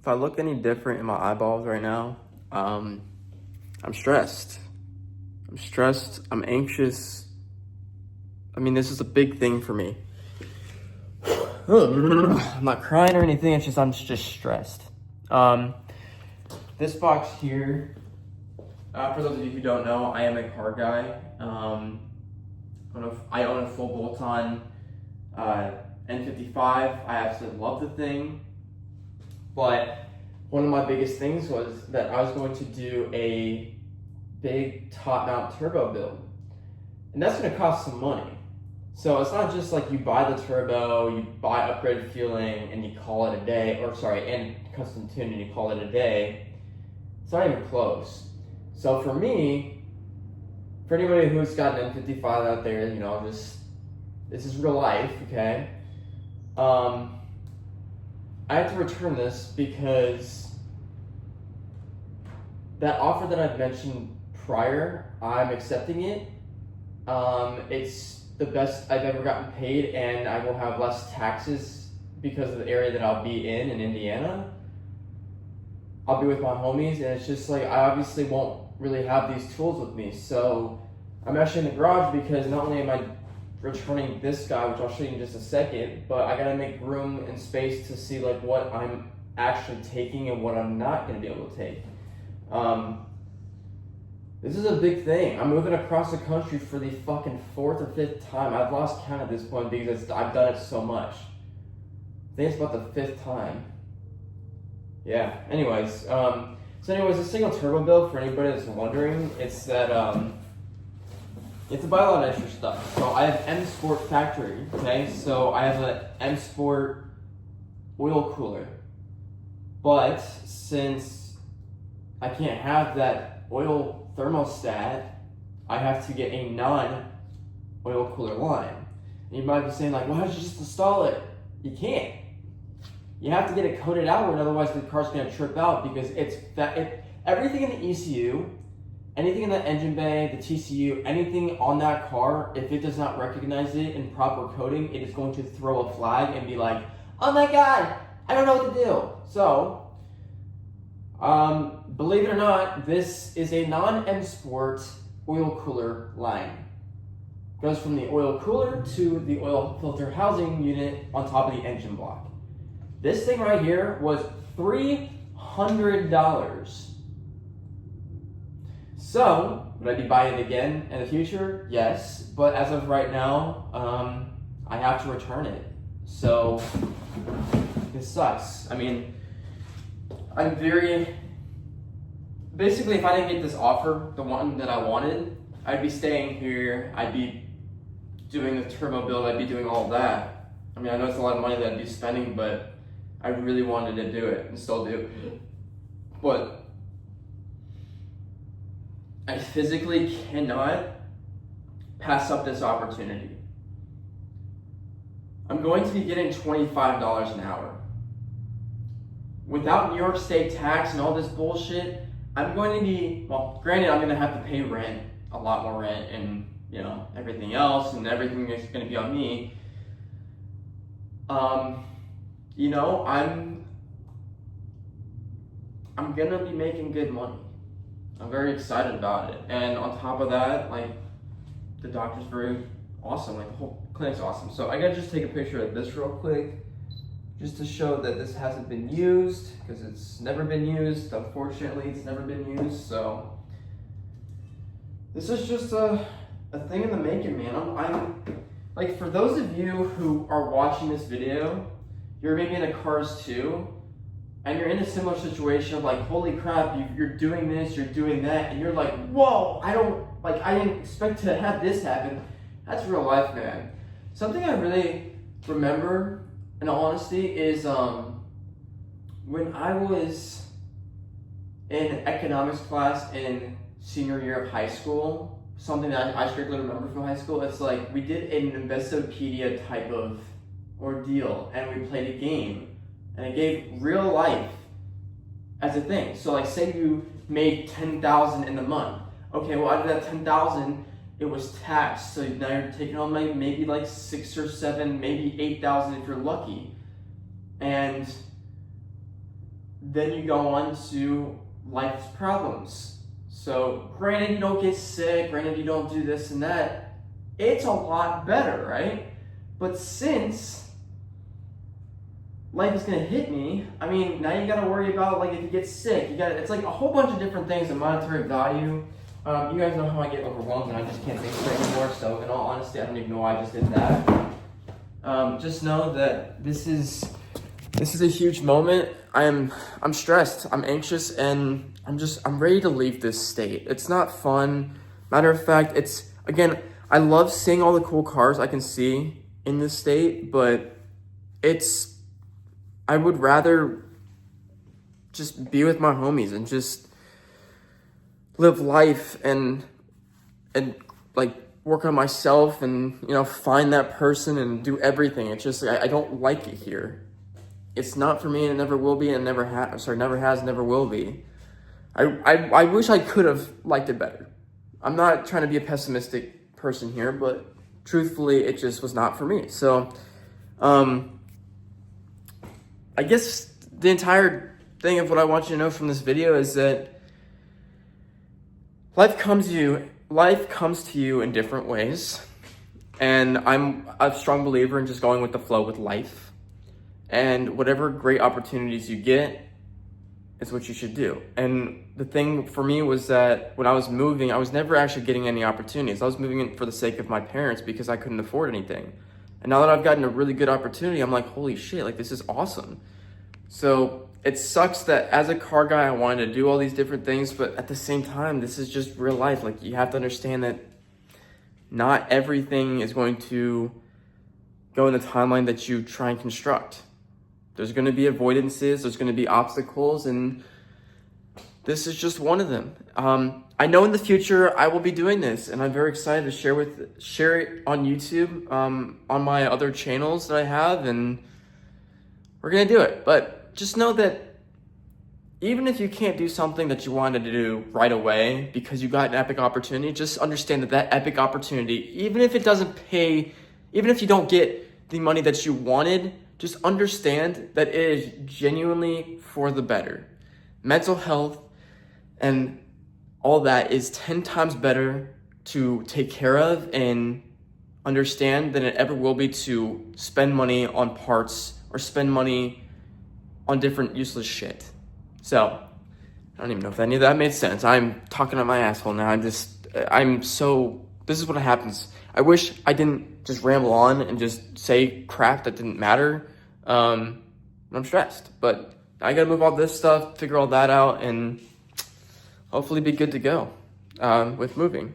If I look any different in my eyeballs right now, I'm stressed. I'm stressed. I'm anxious. I mean, this is a big thing for me. I'm not crying or anything. It's just I'm just stressed. This box here. For those of you who don't know, I am a car guy. I own a full bolt-on N55. I absolutely love the thing. But one of my biggest things was that I was going to do a big top-mount turbo build. And that's going to cost some money. So it's not just like you buy the turbo, you buy upgraded fueling, and you call it a day, and custom tune, and you call it a day. It's not even close. So for me, for anybody who's got an N55 out there, this is real life, okay? I have to return this because that offer that I've mentioned prior, I'm accepting it. It's the best I've ever gotten paid, and I will have less taxes because of the area that I'll be in Indiana. I'll be with my homies, and it's just like I obviously won't really have these tools with me. So I'm actually in the garage because not only am I returning this guy, which I'll show you in just a second, but I gotta make room and space to see like what I'm actually taking and what I'm not gonna be able to take. This is a big thing. I'm moving across the country for the fucking 4th or 5th time. I've lost count at this point because I've done it so much. I think it's about the 5th time. Yeah, anyways, a single turbo build, for anybody that's wondering, it's that, you have to buy a lot of extra stuff. So I have M Sport factory, okay? So I have an M Sport oil cooler. But since I can't have that oil thermostat, I have to get a non-oil cooler line. And you might be saying like, why don't you just install it? You can't. You have to get it coated outward, otherwise the car's gonna trip out because everything in the ECU, anything in the engine bay, the TCU, anything on that car, if it does not recognize it in proper coating, it is going to throw a flag and be like, oh my God, I don't know what to do. So, believe it or not, this is a non-M Sport oil cooler line. Goes from the oil cooler to the oil filter housing unit on top of the engine block. This thing right here was $300. So, would I be buying it again in the future? Yes, but as of right now, I have to return it. So, this sucks. I mean, basically if I didn't get this offer, the one that I wanted, I'd be staying here, I'd be doing the turbo build, I'd be doing all that. I mean, I know it's a lot of money that I'd be spending, but I really wanted to do it and still do. But I physically cannot pass up this opportunity. I'm going to be getting $25 an hour. Without New York State tax and all this bullshit, I'm going to be, well, granted, I'm going to have to pay rent, a lot more rent, and everything else, and everything is going to be on me. I'm gonna be making good money. I'm very excited about it. And on top of that, like, the doctor's very awesome. Like, the whole clinic's awesome. So I gotta just take a picture of this real quick, just to show that this hasn't been used, because it's never been used. Unfortunately, it's never been used. So this is just a thing in the making, man. I'm like, for those of you who are watching this video, you're maybe in a Cars 2, and you're in a similar situation of like, holy crap, you're doing this, you're doing that, and you're like, whoa, I didn't expect to have this happen. That's real life, man. Something I really remember, in all honesty, is when I was in economics class in senior year of high school, something that I strictly remember from high school, it's like we did an Investopedia type of ordeal, and we played a game, and it gave real life as a thing. So like, say you made $10,000 in the month. Okay, well, out of that $10,000, it was taxed. So now you're taking home like maybe like 6 or 7, maybe $8,000 if you're lucky. And then you go on to life's problems. So granted you don't get sick, granted you don't do this and that, it's a lot better, right? But since life is gonna hit me, I mean, now you gotta worry about like if you get sick, it's like a whole bunch of different things, and monetary value. You guys know how I get overwhelmed and I just can't think straight anymore, so in all honesty, I don't even know why I just did that. Just know that this is a huge moment. I'm stressed, I'm anxious, and I'm ready to leave this state. It's not fun. Matter of fact, again, I love seeing all the cool cars I can see in this state, but I would rather just be with my homies and just live life and like work on myself and, you know, find that person and do everything. It's just, I don't like it here. It's not for me, and it never will be, and never has, never will be. I wish I could have liked it better. I'm not trying to be a pessimistic person here, but truthfully, it just was not for me. So, I guess the entire thing of what I want you to know from this video is that life comes to you in different ways. And I'm a strong believer in just going with the flow with life. And whatever great opportunities you get is what you should do. And the thing for me was that when I was moving, I was never actually getting any opportunities. I was moving in for the sake of my parents because I couldn't afford anything. And now that I've gotten a really good opportunity, I'm like, holy shit, like this is awesome. So it sucks that as a car guy, I wanted to do all these different things, but at the same time, this is just real life. Like, you have to understand that not everything is going to go in the timeline that you try and construct. There's going to be avoidances, there's going to be obstacles, and this is just one of them. I know in the future I will be doing this, and I'm very excited to share it on YouTube, on my other channels that I have, and we're going to do it. But just know that even if you can't do something that you wanted to do right away because you got an epic opportunity, just understand that epic opportunity, even if it doesn't pay, even if you don't get the money that you wanted, just understand that it is genuinely for the better. Mental health and all that is 10 times better to take care of and understand than it ever will be to spend money on parts or spend money on different useless shit. So, I don't even know if any of that made sense. I'm talking out my asshole now. This is what happens. I wish I didn't just ramble on and just say crap that didn't matter. I'm stressed, but I gotta move all this stuff, figure all that out, and hopefully be good to go with moving.